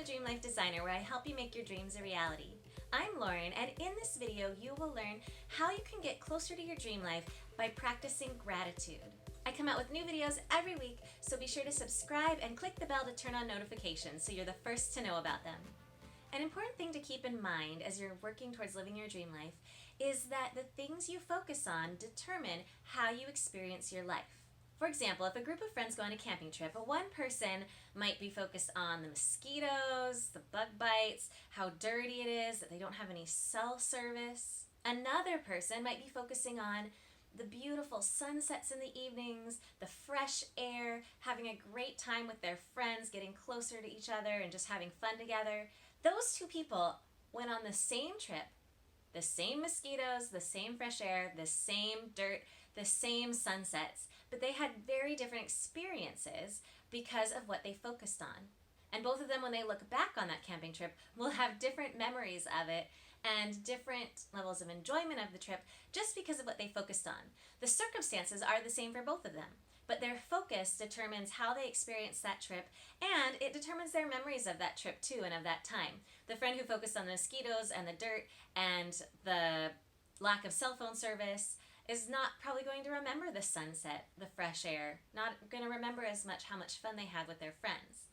Dream Life Designer, where I help you make your dreams a reality. I'm Lauren, and in this video you will learn how you can get closer to your dream life by practicing gratitude. I come out with new videos every week, so be sure to subscribe and click the bell to turn on notifications so you're the first to know about them. An important thing to keep in mind as you're working towards living your dream life is that the things you focus on determine how you experience your life. For example, if a group of friends go on a camping trip, one person might be focused on the mosquitoes, the bug bites, how dirty it is, that they don't have any cell service. Another person might be focusing on the beautiful sunsets in the evenings, the fresh air, having a great time with their friends, getting closer to each other and just having fun together. Those two people went on the same trip, the same mosquitoes, the same fresh air, the same dirt, the same sunsets, but they had very different experiences because of what they focused on. And both of them, when they look back on that camping trip, will have different memories of it and different levels of enjoyment of the trip just because of what they focused on. The circumstances are the same for both of them, but their focus determines how they experience that trip, and it determines their memories of that trip too and of that time. The friend who focused on the mosquitoes and the dirt and the lack of cell phone service is not probably going to remember the sunset, the fresh air, not going to remember as much how much fun they had with their friends.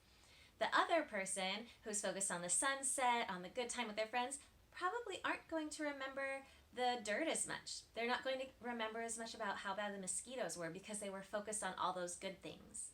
The other person who's focused on the sunset, on the good time with their friends, probably aren't going to remember the dirt as much. They're not going to remember as much about how bad the mosquitoes were because they were focused on all those good things.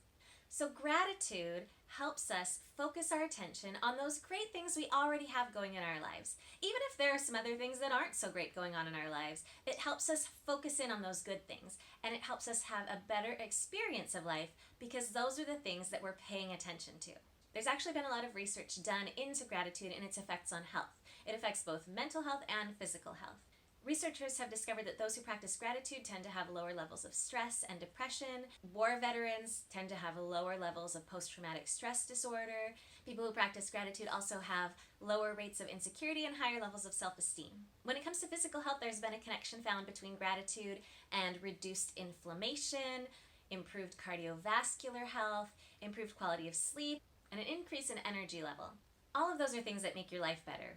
So gratitude helps us focus our attention on those great things we already have going in our lives. Even if there are some other things that aren't so great going on in our lives, it helps us focus in on those good things, and it helps us have a better experience of life because those are the things that we're paying attention to. There's actually been a lot of research done into gratitude and its effects on health. It affects both mental health and physical health. Researchers have discovered that those who practice gratitude tend to have lower levels of stress and depression. War veterans tend to have lower levels of post-traumatic stress disorder. People who practice gratitude also have lower rates of insecurity and higher levels of self-esteem. When it comes to physical health, there's been a connection found between gratitude and reduced inflammation, improved cardiovascular health, improved quality of sleep, and an increase in energy level. All of those are things that make your life better.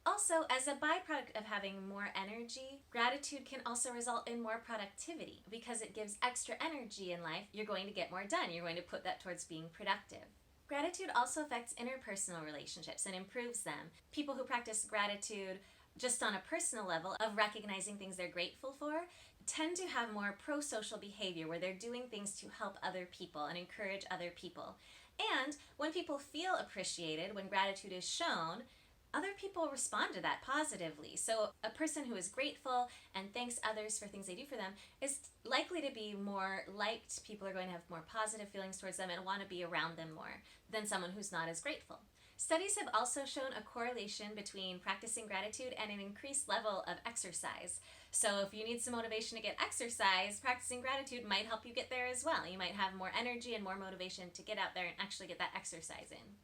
Also, as a byproduct of having more energy, gratitude can also result in more productivity. Because it gives extra energy in life, you're going to get more done. You're going to put that towards being productive. Gratitude also affects interpersonal relationships and improves them. People who practice gratitude just on a personal level of recognizing things they're grateful for tend to have more pro-social behavior where they're doing things to help other people and encourage other people. And when people feel appreciated, when gratitude is shown, other people respond to that positively. So a person who is grateful and thanks others for things they do for them is likely to be more liked. People are going to have more positive feelings towards them and want to be around them more than someone who's not as grateful. Studies have also shown a correlation between practicing gratitude and an increased level of exercise. So if you need some motivation to get exercise, practicing gratitude might help you get there as well. You might have more energy and more motivation to get out there and actually get that exercise in.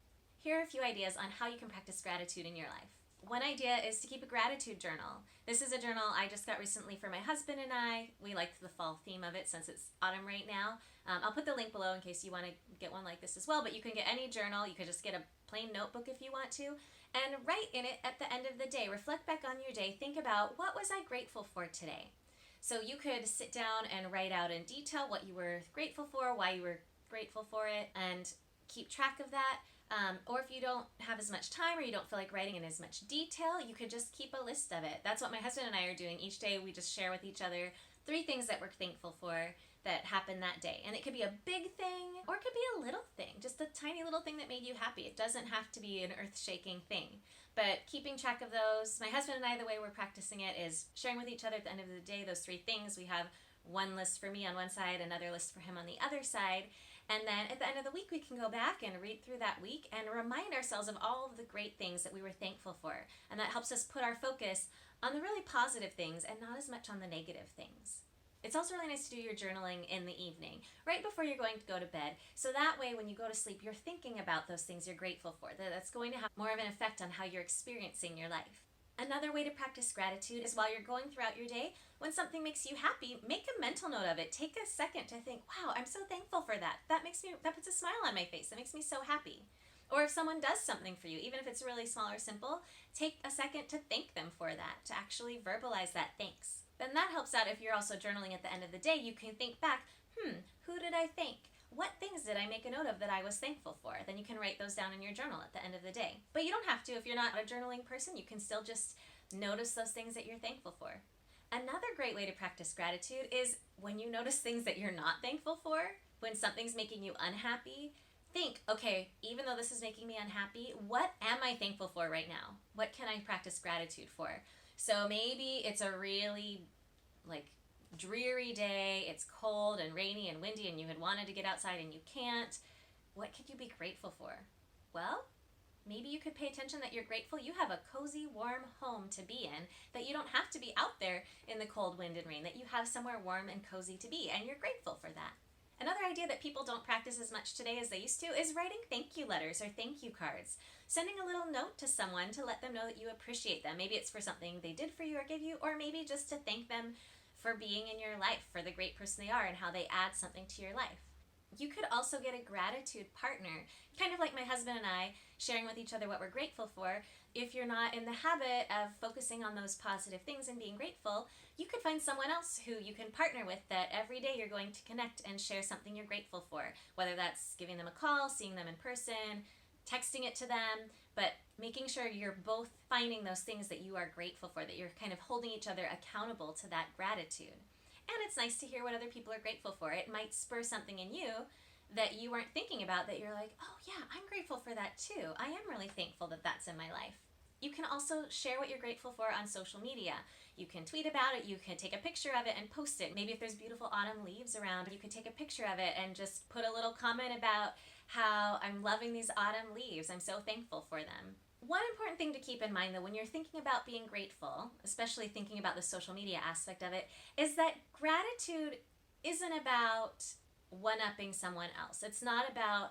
Here are a few ideas on how you can practice gratitude in your life. One idea is to keep a gratitude journal. This is a journal I just got recently for my husband and I. We liked the fall theme of it since it's autumn right now. I'll put the link below in case you want to get one like this as well, but you can get any journal. You could just get a plain notebook if you want to, and write in it at the end of the day. Reflect back on your day. Think about, what was I grateful for today? So you could sit down and write out in detail what you were grateful for, why you were grateful for it, and keep track of that. Or if you don't have as much time or you don't feel like writing in as much detail, you could just keep a list of it. That's what my husband and I are doing. Each day we just share with each other 3 things that we're thankful for that happened that day. And it could be a big thing or it could be a little thing, just a tiny little thing that made you happy. It doesn't have to be an earth-shaking thing. But keeping track of those, my husband and I, the way we're practicing it is sharing with each other at the end of the day those 3 things. We have one list for me on one side, another list for him on the other side, and then at the end of the week we can go back and read through that week and remind ourselves of all of the great things that we were thankful for, and that helps us put our focus on the really positive things and not as much on the negative things. It's also really nice to do your journaling in the evening, right before you're going to go to bed, so that way when you go to sleep you're thinking about those things you're grateful for. That's going to have more of an effect on how you're experiencing your life. Another way to practice gratitude is while you're going throughout your day, when something makes you happy, make a mental note of it. Take a second to think, wow, I'm so thankful for that. That puts a smile on my face. That makes me so happy. Or if someone does something for you, even if it's really small or simple, take a second to thank them for that, to actually verbalize that thanks. Then that helps out if you're also journaling at the end of the day. You can think back, who did I thank? What things did I make a note of that I was thankful for? Then you can write those down in your journal at the end of the day. But you don't have to if you're not a journaling person. You can still just notice those things that you're thankful for. Another great way to practice gratitude is when you notice things that you're not thankful for, when something's making you unhappy, think, okay, even though this is making me unhappy, what am I thankful for right now? What can I practice gratitude for? So maybe it's a really dreary day, it's cold and rainy and windy and you had wanted to get outside and you can't. What could you be grateful for? Well, maybe you could pay attention that you're grateful you have a cozy, warm home to be in, that you don't have to be out there in the cold wind and rain, that you have somewhere warm and cozy to be, and you're grateful for that. Another idea that people don't practice as much today as they used to is writing thank you letters or thank you cards. Sending a little note to someone to let them know that you appreciate them. Maybe it's for something they did for you or gave you, or maybe just to thank them for being in your life, for the great person they are and how they add something to your life. You could also get a gratitude partner, kind of like my husband and I, sharing with each other what we're grateful for. If you're not in the habit of focusing on those positive things and being grateful, you could find someone else who you can partner with that every day you're going to connect and share something you're grateful for, whether that's giving them a call, seeing them in person, texting it to them, but making sure you're both finding those things that you are grateful for, that you're kind of holding each other accountable to that gratitude. And it's nice to hear what other people are grateful for. It might spur something in you that you weren't thinking about, that you're like, oh yeah, I'm grateful for that too. I am really thankful that that's in my life. You can also share what you're grateful for on social media. You can tweet about it, you can take a picture of it and post it. Maybe if there's beautiful autumn leaves around, you could take a picture of it and just put a little comment about how I'm loving these autumn leaves. I'm so thankful for them. One important thing to keep in mind, though, when you're thinking about being grateful, especially thinking about the social media aspect of it, is that gratitude isn't about one-upping someone else. It's not about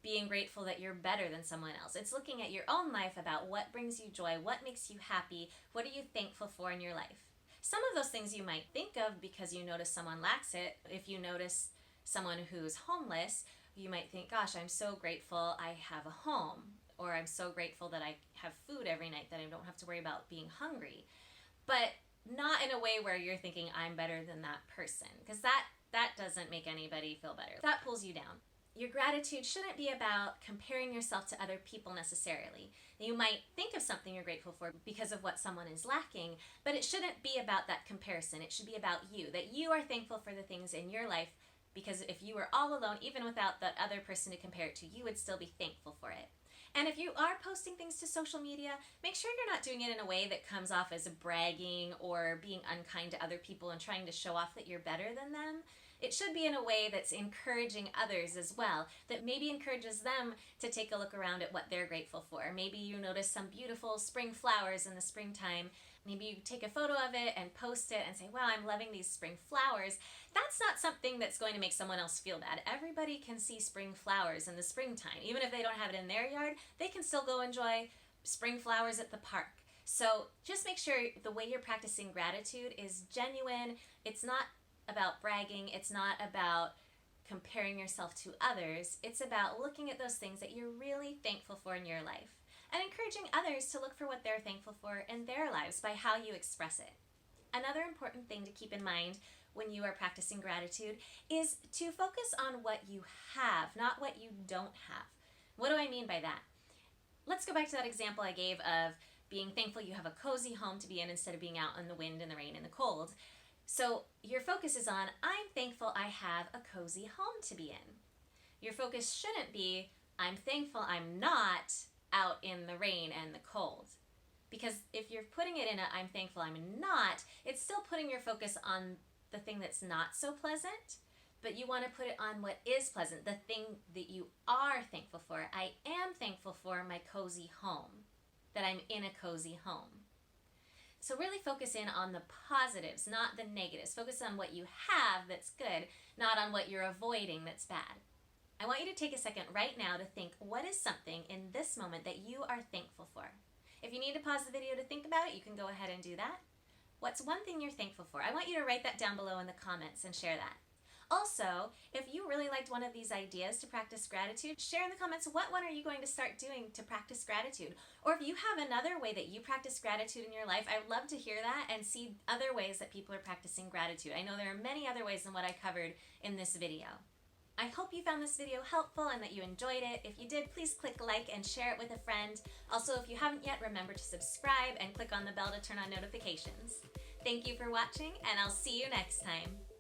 being grateful that you're better than someone else. It's looking at your own life, about what brings you joy, what makes you happy, what are you thankful for in your life. Some of those things you might think of because you notice someone lacks it. If you notice someone who's homeless, you might think, gosh, I'm so grateful I have a home. Or I'm so grateful that I have food every night, that I don't have to worry about being hungry. But not in a way where you're thinking I'm better than that person, because that doesn't make anybody feel better. That pulls you down. Your gratitude shouldn't be about comparing yourself to other people necessarily. You might think of something you're grateful for because of what someone is lacking, but it shouldn't be about that comparison. It should be about you, that you are thankful for the things in your life, because if you were all alone, even without that other person to compare it to, you would still be thankful for it. And if you are posting things to social media, make sure you're not doing it in a way that comes off as bragging or being unkind to other people and trying to show off that you're better than them. It should be in a way that's encouraging others as well, that maybe encourages them to take a look around at what they're grateful for. Maybe you notice some beautiful spring flowers in the springtime. Maybe you take a photo of it and post it and say, wow, I'm loving these spring flowers. That's not something that's going to make someone else feel bad. Everybody can see spring flowers in the springtime. Even if they don't have it in their yard, they can still go enjoy spring flowers at the park. So just make sure the way you're practicing gratitude is genuine. It's not about bragging. It's not about comparing yourself to others. It's about looking at those things that you're really thankful for in your life, and encouraging others to look for what they're thankful for in their lives by how you express it. Another important thing to keep in mind when you are practicing gratitude is to focus on what you have, not what you don't have. What do I mean by that? Let's go back to that example I gave of being thankful you have a cozy home to be in instead of being out in the wind and the rain and the cold. So your focus is on, I'm thankful I have a cozy home to be in. Your focus shouldn't be, I'm thankful I'm not out in the rain and the cold. Because if you're putting it in a I'm thankful I'm not, it's still putting your focus on the thing that's not so pleasant, but you want to put it on what is pleasant, the thing that you are thankful for. I am thankful for my cozy home, that I'm in a cozy home. So really focus in on the positives, not the negatives. Focus on what you have that's good, not on what you're avoiding that's bad. I want you to take a second right now to think, what is something in this moment that you are thankful for? If you need to pause the video to think about it, you can go ahead and do that. What's one thing you're thankful for? I want you to write that down below in the comments and share that. Also, if you really liked one of these ideas to practice gratitude, share in the comments what one are you going to start doing to practice gratitude. Or if you have another way that you practice gratitude in your life, I would love to hear that and see other ways that people are practicing gratitude. I know there are many other ways than what I covered in this video. I hope you found this video helpful and that you enjoyed it. If you did, please click like and share it with a friend. Also, if you haven't yet, remember to subscribe and click on the bell to turn on notifications. Thank you for watching, and I'll see you next time.